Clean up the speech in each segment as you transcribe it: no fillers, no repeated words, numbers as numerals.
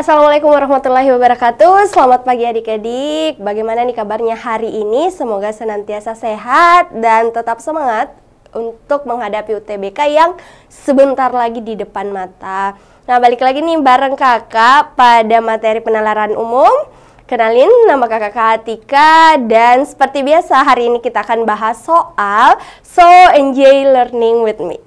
Assalamualaikum warahmatullahi wabarakatuh. Selamat pagi adik-adik. Bagaimana nih kabarnya hari ini? Semoga senantiasa sehat dan tetap semangat untuk menghadapi UTBK yang sebentar lagi di depan mata. Nah, balik lagi nih bareng kakak pada materi penalaran umum. Kenalin, nama kakak Atika, dan seperti biasa hari ini kita akan bahas soal So Enjoy Learning with Me.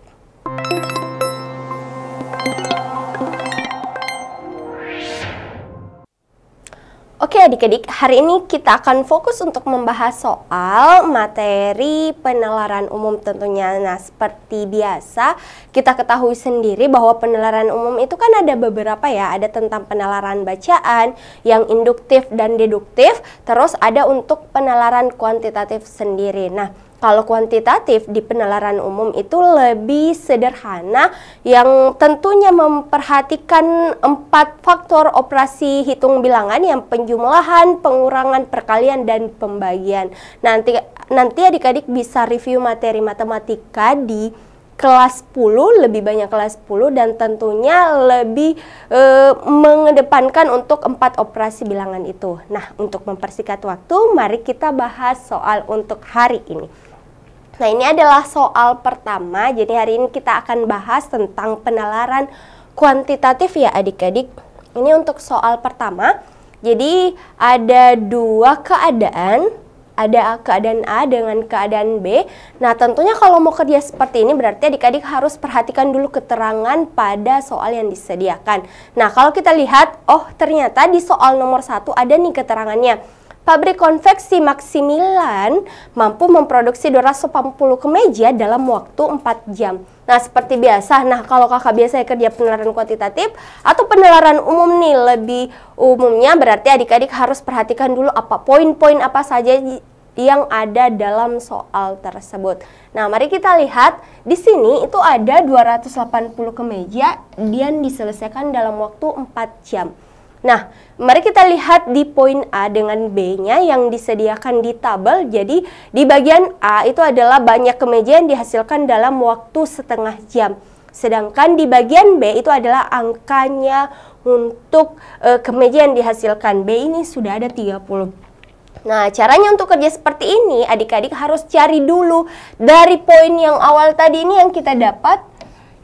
Oke adik-adik, hari ini kita akan fokus untuk membahas soal materi penalaran umum tentunya. Nah, seperti biasa kita ketahui sendiri bahwa penalaran umum itu kan ada beberapa ya. Ada tentang penalaran bacaan yang induktif dan deduktif, terus ada untuk penalaran kuantitatif sendiri. Nah, kalau kuantitatif di penalaran umum itu lebih sederhana yang tentunya memperhatikan 4 faktor operasi hitung bilangan yang penjumlahan, pengurangan, perkalian, dan pembagian. Nanti adik-adik bisa review materi matematika di kelas 10, lebih banyak kelas 10, dan tentunya lebih mengedepankan untuk 4 operasi bilangan itu. Nah, untuk mempersingkat waktu, mari kita bahas soal untuk hari ini. Nah, ini adalah soal pertama, jadi hari ini kita akan bahas tentang penalaran kuantitatif ya adik-adik. Ini untuk soal pertama, jadi ada 2 keadaan, ada keadaan A dengan keadaan B. Nah, tentunya kalau mau kerja seperti ini berarti adik-adik harus perhatikan dulu keterangan pada soal yang disediakan. Nah, kalau kita lihat, oh ternyata di soal nomor 1 ada nih keterangannya. Pabrik konveksi Maximilian mampu memproduksi 280 kemeja dalam waktu 4 jam. Nah, seperti biasa, kalau kakak biasanya kerja penalaran kuantitatif atau penalaran umum nih, lebih umumnya berarti adik-adik harus perhatikan dulu apa poin-poin apa saja yang ada dalam soal tersebut. Nah, mari kita lihat di sini itu ada 280 kemeja dan diselesaikan dalam waktu 4 jam. Nah, mari kita lihat di poin A dengan B-nya yang disediakan di tabel. Jadi, di bagian A itu adalah banyak kemeja yang dihasilkan dalam waktu setengah jam. Sedangkan di bagian B itu adalah angkanya untuk kemeja yang dihasilkan. B ini sudah ada 30. Nah, caranya untuk kerja seperti ini, adik-adik harus cari dulu dari poin yang awal tadi ini yang kita dapat.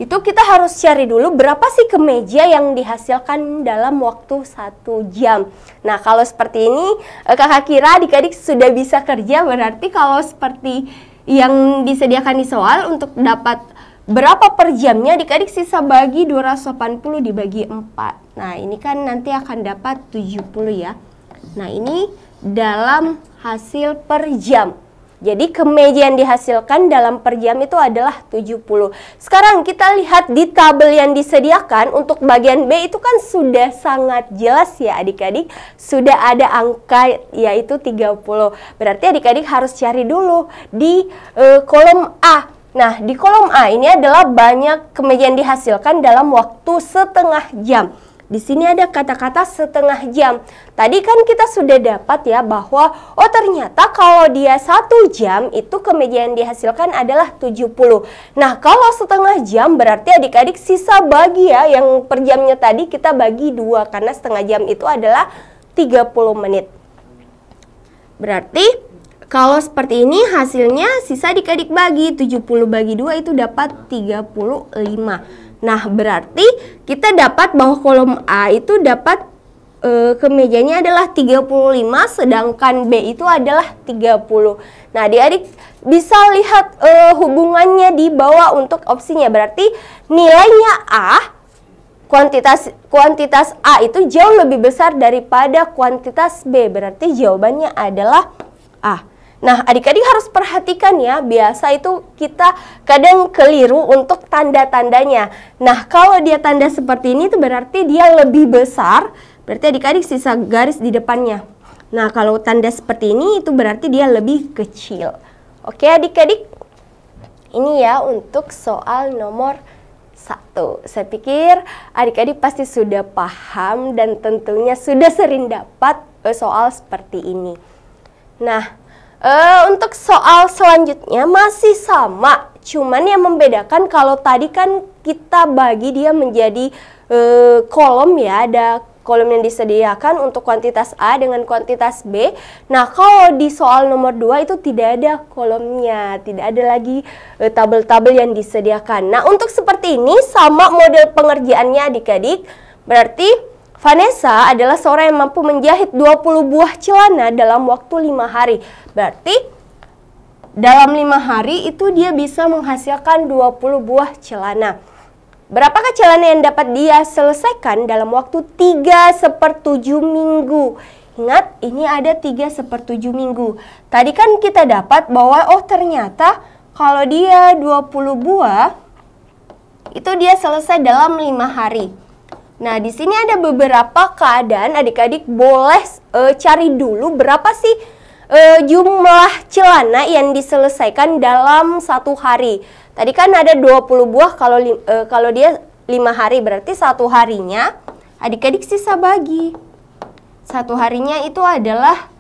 Itu kita harus cari dulu berapa sih kemeja yang dihasilkan dalam waktu 1 jam. Nah, kalau seperti ini kakak kira adik-adik sudah bisa kerja. Berarti kalau seperti yang disediakan di soal untuk dapat berapa per jamnya, adik-adik sisa bagi 280 dibagi 4. Nah, ini kan nanti akan dapat 70 ya. Nah, ini dalam hasil per jam. Jadi kemeja yang dihasilkan dalam per jam itu adalah 70. Sekarang kita lihat di tabel yang disediakan untuk bagian B itu kan sudah sangat jelas ya adik-adik. Sudah ada angka yaitu 30. Berarti adik-adik harus cari dulu di kolom A. Nah, di kolom A ini adalah banyak kemeja yang dihasilkan dalam waktu setengah jam. Di sini ada kata-kata setengah jam. Tadi kan kita sudah dapat ya bahwa oh ternyata kalau dia 1 jam itu kemeja yang dihasilkan adalah 70. Nah, kalau setengah jam berarti adik-adik sisa bagi ya, yang per jamnya tadi kita bagi 2 karena setengah jam itu adalah 30 menit. Berarti kalau seperti ini hasilnya sisa adik-adik bagi 70 bagi 2 itu dapat 35. Nah, berarti kita dapat bahwa kolom A itu dapat kemejanya adalah 35, sedangkan B itu adalah 30. Nah, adik-adik bisa lihat hubungannya di bawah untuk opsinya. Berarti nilainya A, kuantitas A itu jauh lebih besar daripada kuantitas B. Berarti jawabannya adalah A. Nah, adik-adik harus perhatikan ya, biasa itu kita kadang keliru untuk tanda-tandanya. Nah, kalau dia tanda seperti ini itu berarti dia lebih besar, berarti adik-adik sisa garis di depannya. Nah, kalau tanda seperti ini itu berarti dia lebih kecil. Oke adik-adik, ini ya untuk soal nomor 1. Saya pikir adik-adik pasti sudah paham dan tentunya sudah sering dapat soal seperti ini. Nah, untuk soal selanjutnya masih sama, cuman yang membedakan kalau tadi kan kita bagi dia menjadi kolom ya, ada kolom yang disediakan untuk kuantitas A dengan kuantitas B. Nah, kalau di soal nomor 2 itu tidak ada kolomnya, tidak ada lagi tabel-tabel yang disediakan. Nah, untuk seperti ini sama model pengerjaannya adik-adik. Berarti Vanessa adalah seorang yang mampu menjahit 20 buah celana dalam waktu 5 hari. Berarti dalam 5 hari itu dia bisa menghasilkan 20 buah celana. Berapakah celana yang dapat dia selesaikan dalam waktu 3/7 minggu? Ingat, ini ada 3/7 minggu. Tadi kan kita dapat bahwa, oh ternyata kalau dia 20 buah, itu dia selesai dalam 5 hari. Nah, di sini ada beberapa keadaan, adik-adik boleh cari dulu berapa sih jumlah celana yang diselesaikan dalam 1 hari. Tadi kan ada 20 buah, kalau dia 5 hari berarti 1 harinya adik-adik sisa bagi. 1 harinya itu adalah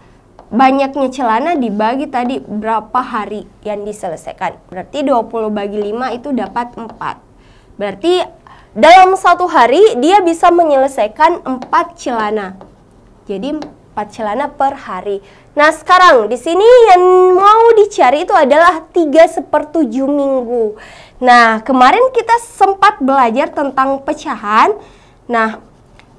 banyaknya celana dibagi tadi berapa hari yang diselesaikan. Berarti 20 bagi 5 itu dapat 4. Berarti dalam 1 hari dia bisa menyelesaikan 4 celana. Jadi 4 celana per hari. Nah, sekarang di sini yang mau dicari itu adalah 3/7 minggu. Nah, kemarin kita sempat belajar tentang pecahan. Nah,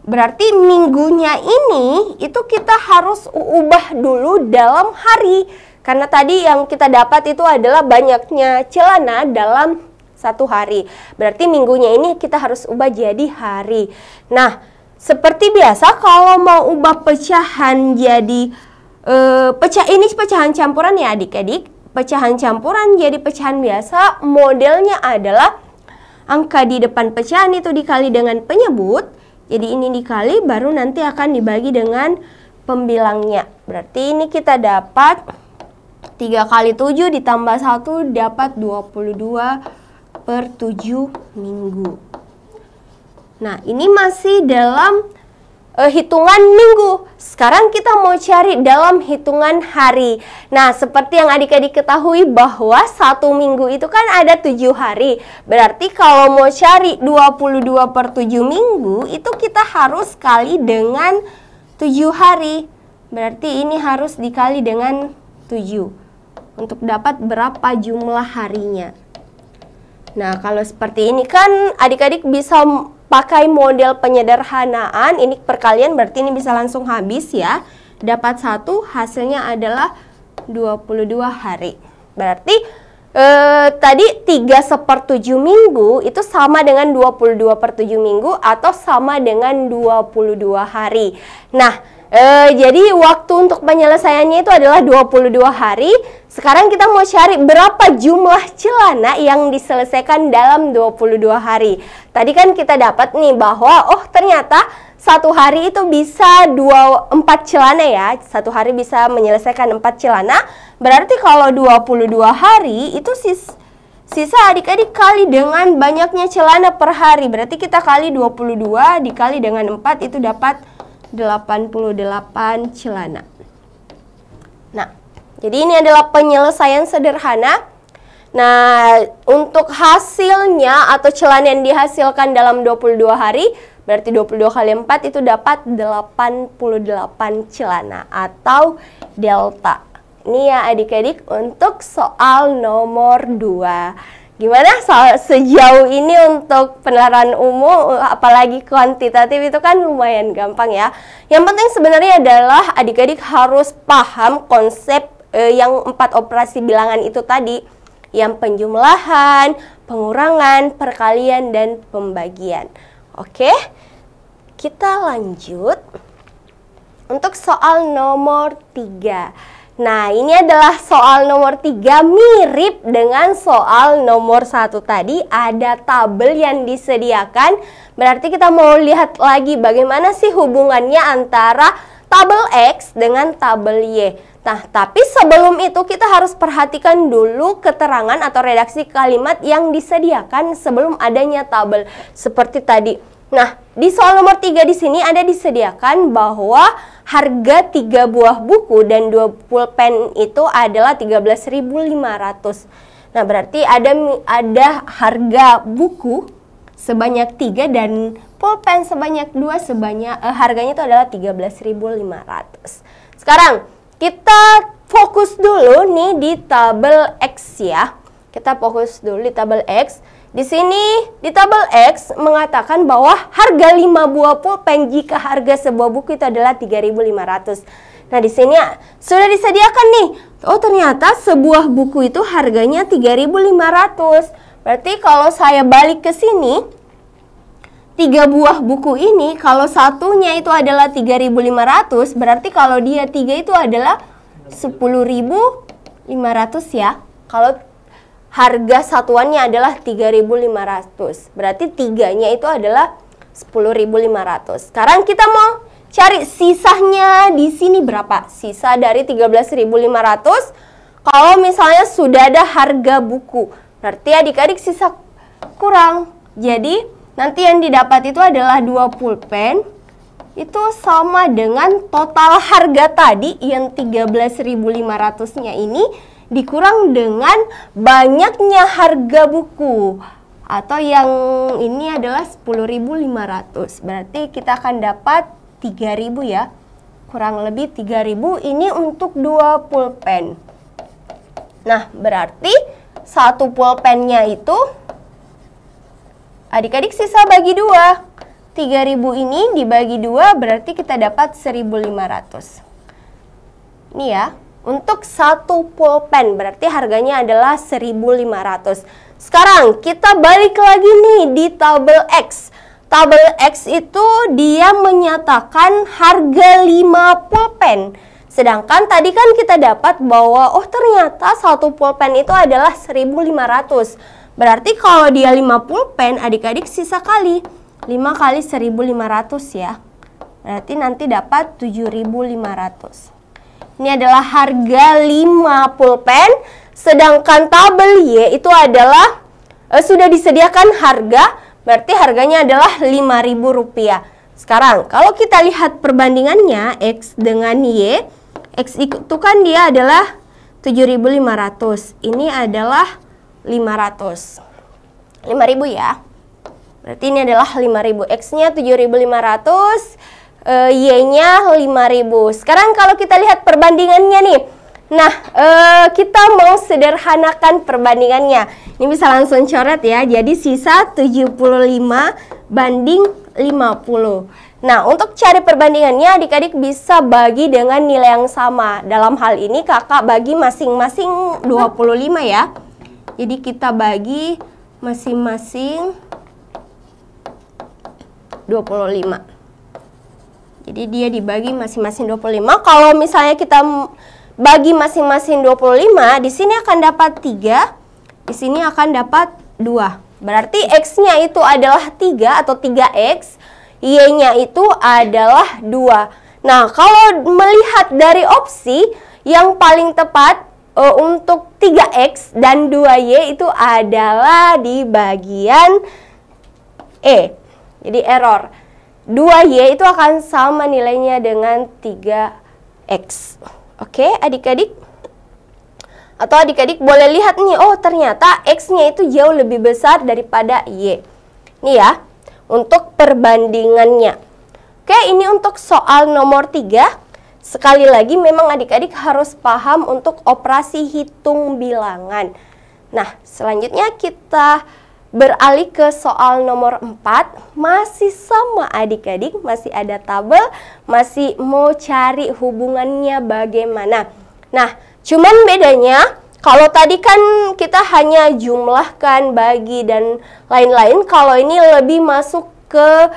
berarti minggunya ini itu kita harus ubah dulu dalam hari. Karena tadi yang kita dapat itu adalah banyaknya celana dalam 1 hari. Berarti minggunya ini kita harus ubah jadi hari. Nah, seperti biasa kalau mau ubah pecahan jadi ini pecahan campuran ya adik-adik. Pecahan campuran jadi pecahan biasa, modelnya adalah angka di depan pecahan itu dikali dengan penyebut. Jadi ini dikali baru nanti akan dibagi dengan pembilangnya. Berarti ini kita dapat 3 kali 7 ditambah 1 dapat 22/7 minggu. Nah, ini masih dalam hitungan minggu. Sekarang kita mau cari dalam hitungan hari. Nah, seperti yang adik-adik ketahui bahwa 1 minggu itu kan ada 7 hari. Berarti kalau mau cari 22/7 minggu itu kita harus kali dengan 7 hari. Berarti ini harus dikali dengan 7 untuk dapat berapa jumlah harinya. Nah, kalau seperti ini kan adik-adik bisa pakai model penyederhanaan. Ini perkalian berarti ini bisa langsung habis ya. Dapat 1 hasilnya adalah 22 hari. Berarti tadi 3/7 minggu itu sama dengan 22/7 minggu atau sama dengan 22 hari. Nah, jadi waktu untuk penyelesaiannya itu adalah 22 hari. Sekarang kita mau cari berapa jumlah celana yang diselesaikan dalam 22 hari. Tadi kan kita dapat nih bahwa oh ternyata 1 hari itu bisa 4 celana ya. 1 hari bisa menyelesaikan 4 celana. Berarti kalau 22 hari itu sisa adik-adik kali dengan banyaknya celana per hari. Berarti kita kali 22 dikali dengan 4 itu dapat 88 celana. Nah, jadi ini adalah penyelesaian sederhana. Nah, untuk hasilnya atau celana yang dihasilkan dalam 22 hari, berarti 22 kali 4 itu dapat 88 celana atau delta. Ini ya adik-adik untuk soal nomor 2. Gimana sejauh ini untuk penalaran umum, apalagi kuantitatif itu kan lumayan gampang ya. Yang penting sebenarnya adalah adik-adik harus paham konsep yang 4 operasi bilangan itu tadi. Yang penjumlahan, pengurangan, perkalian, dan pembagian. Oke, kita lanjut untuk soal nomor 3. Nah, ini adalah soal nomor 3 mirip dengan soal nomor 1 tadi. Ada tabel yang disediakan. Berarti kita mau lihat lagi bagaimana sih hubungannya antara tabel X dengan tabel Y. Nah, tapi sebelum itu kita harus perhatikan dulu keterangan atau redaksi kalimat yang disediakan sebelum adanya tabel seperti tadi. Nah, di soal nomor 3 di sini ada disediakan bahwa harga 3 buah buku dan 2 pulpen itu adalah 13.500. Nah, berarti ada harga buku sebanyak 3 dan pulpen sebanyak 2 harganya itu adalah 13.500. Sekarang kita fokus dulu nih di tabel X ya. Kita fokus dulu di tabel X. Di sini di tabel X mengatakan bahwa harga 5 buah pulpen jika harga sebuah buku itu adalah 3.500. Nah, di sini sudah disediakan nih. Oh, ternyata sebuah buku itu harganya 3.500. Berarti kalau saya balik ke sini, 3 buah buku ini kalau satunya itu adalah 3.500, berarti kalau dia 3 itu adalah 10.500 ya. Kalau harga satuannya adalah 3.500, berarti 3-nya itu adalah 10.500. Sekarang kita mau cari sisanya di sini berapa? Sisa dari 13.500 kalau misalnya sudah ada harga buku. Berarti adik-adik sisa kurang. Jadi nanti yang didapat itu adalah 2 pulpen. Itu sama dengan total harga tadi yang 13.500-nya ini dikurang dengan banyaknya harga buku. Atau yang ini adalah 10.500. Berarti kita akan dapat 3.000 ya. Kurang lebih 3.000 ini untuk 2 pulpen. Nah, berarti satu pulpennya itu adik-adik sisa bagi 2. 3.000 ini dibagi 2 berarti kita dapat 1.500. Ini ya, untuk satu pulpen berarti harganya adalah 1.500. Sekarang kita balik lagi nih di tabel X. Tabel X itu dia menyatakan harga 5 pulpen. Sedangkan tadi kan kita dapat bahwa oh ternyata satu pulpen itu adalah 1.500. Berarti kalau dia 5 pulpen, adik-adik sisa kali 5 kali 1.500 ya. Berarti nanti dapat 7.500. Ini adalah harga 5 pulpen. Sedangkan tabel Y itu adalah sudah disediakan harga. Berarti harganya adalah Rp5.000. Sekarang kalau kita lihat perbandingannya X dengan Y. X itu kan dia adalah 7.500. Ini adalah 500. 5.000 ya. Berarti ini adalah 5.000. X-nya 7.500, Y-nya 5.000. Sekarang kalau kita lihat perbandingannya nih. Nah, kita mau sederhanakan perbandingannya. Ini bisa langsung coret ya. Jadi sisa 75 banding 50. Nah, untuk cari perbandingannya adik-adik bisa bagi dengan nilai yang sama. Dalam hal ini kakak bagi masing-masing 25 ya. Jadi kita bagi masing-masing 25. Jadi dia dibagi masing-masing 25. Kalau misalnya kita bagi masing-masing 25, di sini akan dapat 3, di sini akan dapat 2. Berarti X-nya itu adalah 3 atau 3X, Y-nya itu adalah 2. Nah, kalau melihat dari opsi yang paling tepat untuk 3X dan 2Y itu adalah di bagian E. Jadi error. 2Y itu akan sama nilainya dengan 3X. Oke, adik-adik? Atau adik-adik boleh lihat nih, oh ternyata X-nya itu jauh lebih besar daripada Y. Nih ya, untuk perbandingannya. Oke, ini untuk soal nomor 3. Sekali lagi memang adik-adik harus paham untuk operasi hitung bilangan. Nah, selanjutnya kita beralih ke soal nomor 4. Masih sama adik-adik, masih ada tabel, masih mau cari hubungannya bagaimana. Nah, cuman bedanya kalau tadi kan kita hanya jumlahkan, bagi, dan lain-lain. Kalau ini lebih masuk ke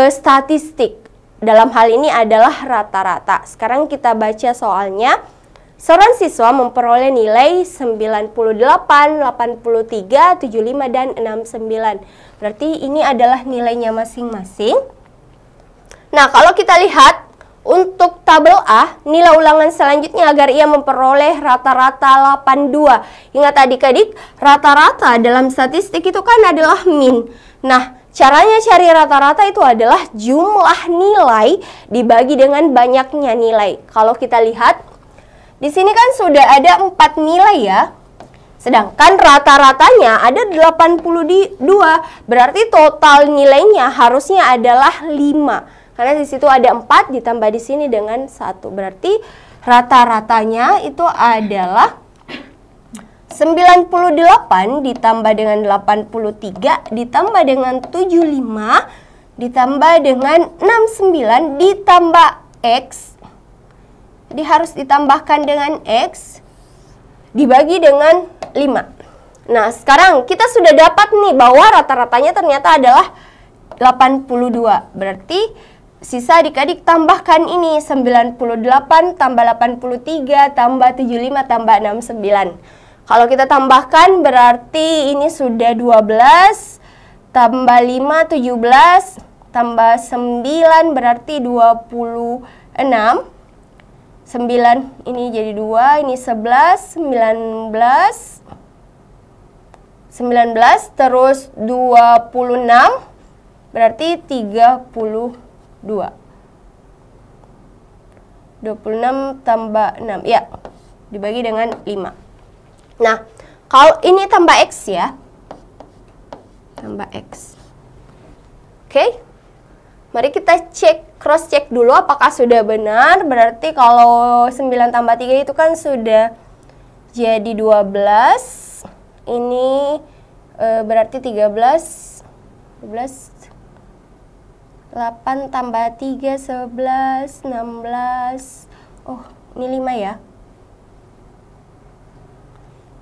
statistik. Dalam hal ini adalah rata-rata. Sekarang kita baca soalnya. Seorang siswa memperoleh nilai 98, 83, 75, dan 69. Berarti ini adalah nilainya masing-masing. Nah, kalau kita lihat untuk tabel A, nilai ulangan selanjutnya agar ia memperoleh rata-rata 82. Ingat adik-adik, rata-rata dalam statistik itu kan adalah min. Nah, caranya cari rata-rata itu adalah jumlah nilai dibagi dengan banyaknya nilai. Kalau kita lihat, di sini kan sudah ada 4 nilai ya. Sedangkan rata-ratanya ada 82. Berarti total nilainya harusnya adalah 5. Karena di situ ada 4 ditambah di sini dengan 1. Berarti rata-ratanya itu adalah 98 ditambah dengan 83 ditambah dengan 75 ditambah dengan 69 ditambah X. Jadi harus ditambahkan dengan X dibagi dengan 5. Nah, sekarang kita sudah dapat nih bahwa rata-ratanya ternyata adalah 82. Berarti sisa adik-adik tambahkan ini 98 tambah 83 tambah 75 tambah 69. Kalau kita tambahkan berarti ini sudah 12 tambah 5 17 tambah 9 berarti 26. 9 ini jadi 2, ini 11, 19 terus 26 berarti 32. 26 tambah 6 ya, dibagi dengan 5. Nah, kalau ini tambah X ya, tambah X. Oke, mari kita cross check dulu apakah sudah benar. Berarti kalau 9 tambah 3 itu kan sudah jadi 12. Ini berarti 13, 8 tambah 3, 11, 16. Oh, ini 5 ya.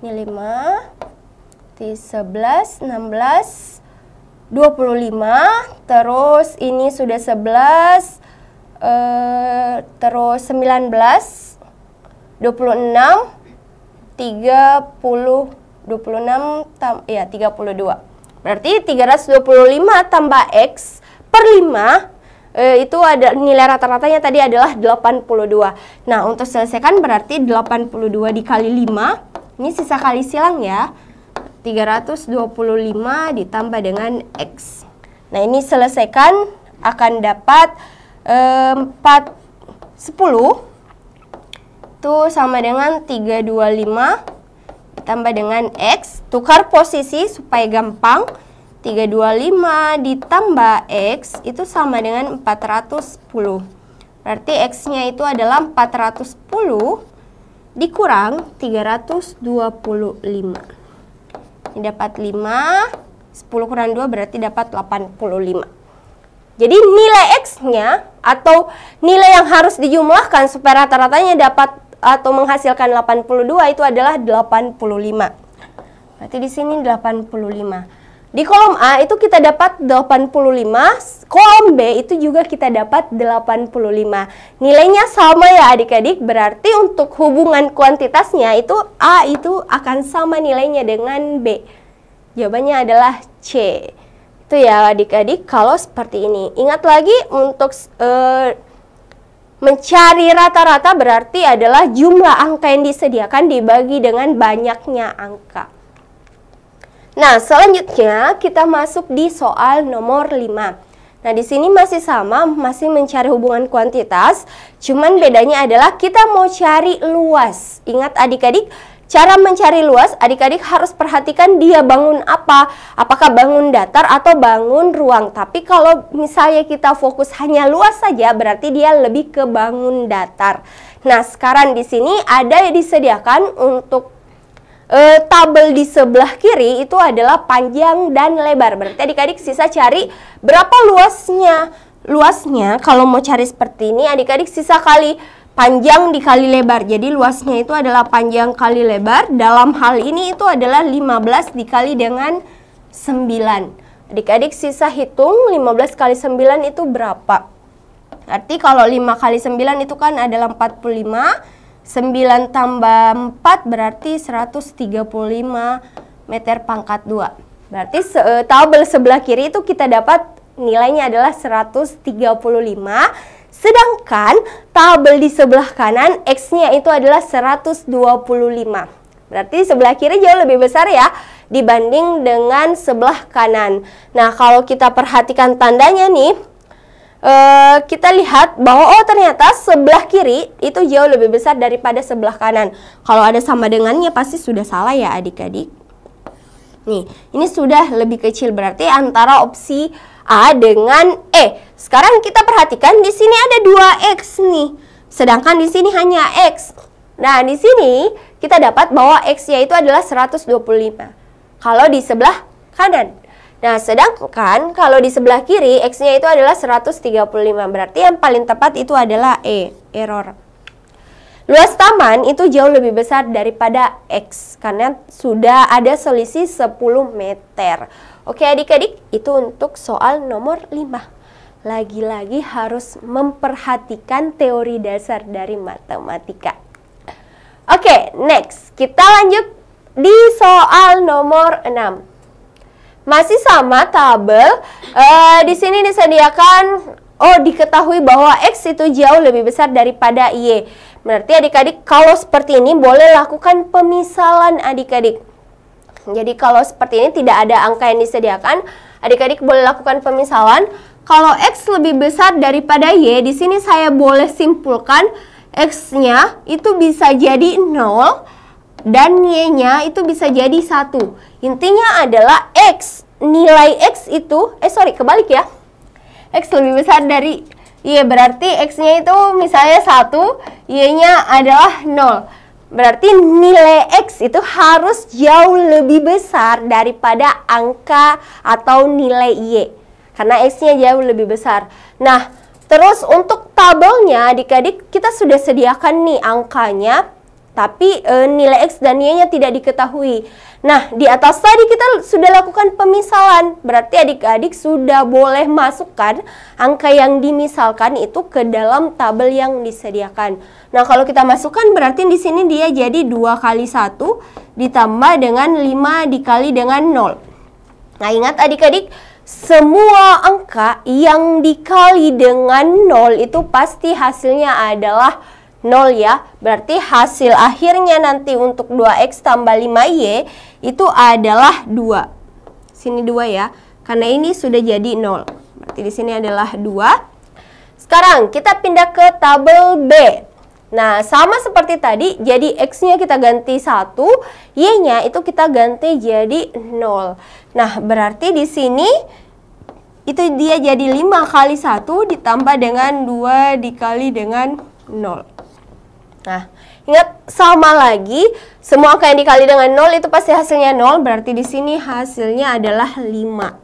Ini 5, 11, 16, 25, terus ini sudah 11, terus 19, 26, 30, 26, ya 32. Berarti 325 tambah X per 5, itu ada nilai rata-ratanya tadi adalah 82. Nah, untuk selesaikan berarti 82 dikali 5, ini sisa kali silang ya. 325 ditambah dengan X. Nah, ini selesaikan akan dapat 10 itu sama dengan 325 ditambah dengan X. Tukar posisi supaya gampang. 325 ditambah X itu sama dengan 410. Berarti X-nya itu adalah 410 dikurang 325. Ini dapat 5, 10 kurang 2 berarti dapat 85. Jadi nilai X-nya atau nilai yang harus dijumlahkan supaya rata-ratanya dapat atau menghasilkan 82 itu adalah 85. Berarti di sini 85. Di kolom A itu kita dapat 85, kolom B itu juga kita dapat 85. Nilainya sama ya adik-adik, berarti untuk hubungan kuantitasnya itu A itu akan sama nilainya dengan B. Jawabannya adalah C. Itu ya adik-adik kalau seperti ini. Ingat lagi untuk mencari rata-rata berarti adalah jumlah angka yang disediakan dibagi dengan banyaknya angka. Nah, selanjutnya kita masuk di soal nomor 5. Nah, di sini masih sama, masih mencari hubungan kuantitas, cuman bedanya adalah kita mau cari luas. Ingat adik-adik, cara mencari luas, adik-adik harus perhatikan dia bangun apa. Apakah bangun datar atau bangun ruang. Tapi kalau misalnya kita fokus hanya luas saja, berarti dia lebih ke bangun datar. Nah, sekarang di sini ada yang disediakan untuk tabel di sebelah kiri itu adalah panjang dan lebar. Berarti adik-adik sisa cari berapa luasnya. Luasnya kalau mau cari seperti ini, adik-adik sisa kali panjang dikali lebar. Jadi luasnya itu adalah panjang kali lebar. Dalam hal ini itu adalah 15 dikali dengan 9. Adik-adik sisa hitung 15 kali 9 itu berapa. Berarti kalau 5 kali 9 itu kan adalah 45. 9 tambah 4 berarti 135 meter pangkat 2. Berarti tabel sebelah kiri itu kita dapat nilainya adalah 135. Sedangkan tabel di sebelah kanan X-nya itu adalah 125. Berarti sebelah kiri jauh lebih besar ya dibanding dengan sebelah kanan. Nah, kalau kita perhatikan tandanya nih, kita lihat bahwa oh ternyata sebelah kiri itu jauh lebih besar daripada sebelah kanan. Kalau ada sama dengannya pasti sudah salah ya adik-adik. Nih, ini sudah lebih kecil, berarti antara opsi A dengan E. Sekarang kita perhatikan di sini ada 2X nih. Sedangkan di sini hanya X. Nah, di sini kita dapat bahwa X-nya itu adalah 125. Kalau di sebelah kanan. Nah, sedangkan kalau di sebelah kiri X-nya itu adalah 135. Berarti yang paling tepat itu adalah E, error. Luas taman itu jauh lebih besar daripada X karena sudah ada selisih 10 meter. Oke adik-adik, itu untuk soal nomor 5. Lagi-lagi harus memperhatikan teori dasar dari matematika. Oke, next. Kita lanjut di soal nomor 6. Masih sama tabel. Di sini disediakan, diketahui bahwa X itu jauh lebih besar daripada Y. Berarti adik-adik kalau seperti ini boleh lakukan pemisalan adik-adik. Jadi kalau seperti ini tidak ada angka yang disediakan, adik-adik boleh lakukan pemisalan. Kalau X lebih besar daripada Y, di sini saya boleh simpulkan X-nya itu bisa jadi 0 dan Y-nya itu bisa jadi 1. Intinya adalah nilai X itu, kebalik ya. X lebih besar dari Y, berarti X-nya itu misalnya 1, Y-nya adalah 0. Berarti nilai X itu harus jauh lebih besar daripada angka atau nilai Y. Karena X-nya jauh lebih besar. Nah, terus untuk tabelnya adik-adik kita sudah sediakan nih angkanya. Tapi nilai X dan Y-nya tidak diketahui. Nah, di atas tadi kita sudah lakukan pemisalan. Berarti adik-adik sudah boleh masukkan angka yang dimisalkan itu ke dalam tabel yang disediakan. Nah, kalau kita masukkan berarti di sini dia jadi 2 kali 1 ditambah dengan 5 dikali dengan 0. Nah, ingat adik-adik, semua angka yang dikali dengan 0 itu pasti hasilnya adalah 0 ya. Berarti hasil akhirnya nanti untuk 2X tambah 5Y itu adalah 2. Sini 2 ya. Karena ini sudah jadi 0. Berarti di sini adalah 2. Sekarang kita pindah ke tabel B. Nah, sama seperti tadi, jadi X-nya kita ganti 1, Y-nya itu kita ganti jadi 0. Nah, berarti di sini itu dia jadi 5 kali 1 ditambah dengan 2 dikali dengan 0. Nah, ingat sama lagi, semua angka yang dikali dengan 0 itu pasti hasilnya 0, berarti di sini hasilnya adalah 5.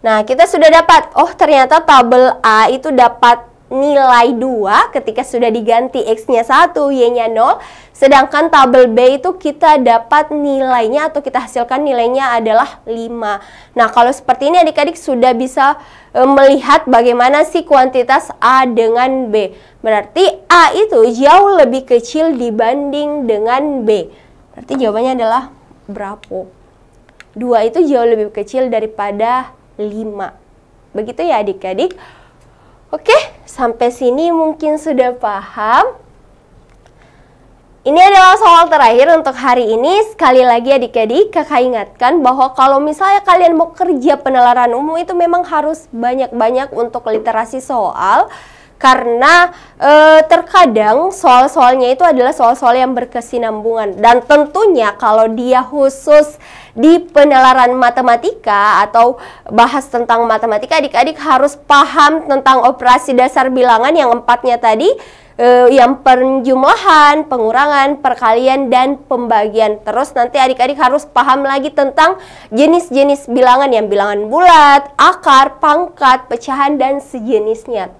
Nah, kita sudah dapat, ternyata tabel A itu dapat nilai 2 ketika sudah diganti X-nya 1, Y-nya 0. Sedangkan tabel B itu kita dapat nilainya atau kita hasilkan nilainya adalah 5. Nah, kalau seperti ini adik-adik sudah bisa melihat bagaimana sih kuantitas A dengan B. Berarti A itu jauh lebih kecil dibanding dengan B. Berarti jawabannya adalah berapa? 2 itu jauh lebih kecil daripada 5. Begitu ya adik-adik. Oke, sampai sini mungkin sudah paham. Ini adalah soal terakhir untuk hari ini. Sekali lagi adik-adik, kakak ingatkan bahwa kalau misalnya kalian mau kerja penalaran umum itu memang harus banyak-banyak untuk literasi soal. Karena terkadang soal-soalnya itu adalah soal-soal yang berkesinambungan. Dan tentunya kalau dia khusus di penalaran matematika atau bahas tentang matematika, adik-adik harus paham tentang operasi dasar bilangan yang 4-nya tadi, yang penjumlahan, pengurangan, perkalian, dan pembagian. Terus nanti adik-adik harus paham lagi tentang jenis-jenis bilangan yang bilangan bulat, akar, pangkat, pecahan, dan sejenisnya.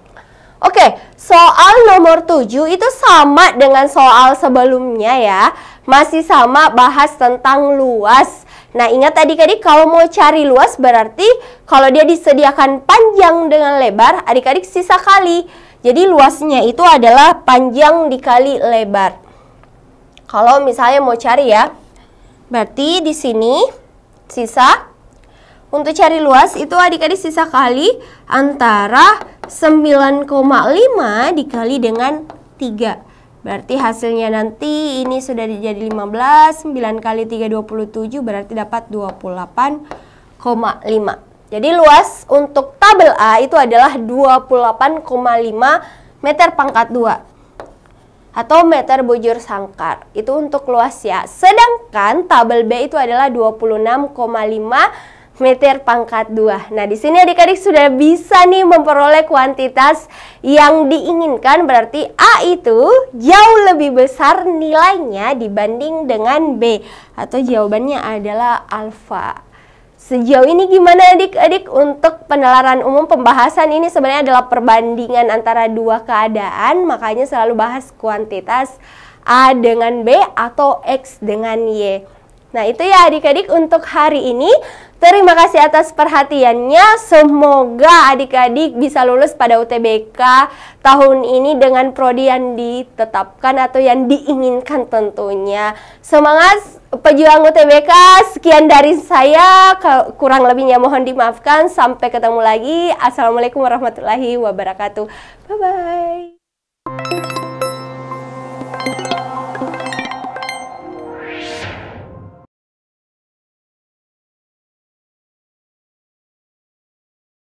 Oke, soal nomor 7 itu sama dengan soal sebelumnya ya. Masih sama bahas tentang luas. Nah, ingat adik-adik kalau mau cari luas berarti kalau dia disediakan panjang dengan lebar, adik-adik sisa kali. Jadi luasnya itu adalah panjang dikali lebar. Kalau misalnya mau cari ya, berarti di sini sisa. Untuk cari luas itu adik-adik sisa kali antara 9,5 dikali dengan 3. Berarti hasilnya nanti ini sudah jadi 15, 9 kali 3, 27, berarti dapat 28,5. Jadi luas untuk tabel A itu adalah 28,5 meter pangkat 2 atau meter bujur sangkar. Itu untuk luas ya. Sedangkan tabel B itu adalah 26,5 meter pangkat 2. Nah, di sini adik-adik sudah bisa nih memperoleh kuantitas yang diinginkan, berarti A itu jauh lebih besar nilainya dibanding dengan B, atau jawabannya adalah alfa. Sejauh ini gimana adik-adik untuk penalaran umum? Pembahasan ini sebenarnya adalah perbandingan antara dua keadaan, makanya selalu bahas kuantitas A dengan B atau X dengan Y. Nah, itu ya adik-adik untuk hari ini. Terima kasih atas perhatiannya. Semoga adik-adik bisa lulus pada UTBK tahun ini dengan prodi yang ditetapkan atau yang diinginkan tentunya. Semangat pejuang UTBK. Sekian dari saya. Kurang lebihnya mohon dimaafkan. Sampai ketemu lagi. Assalamualaikum warahmatullahi wabarakatuh. Bye-bye.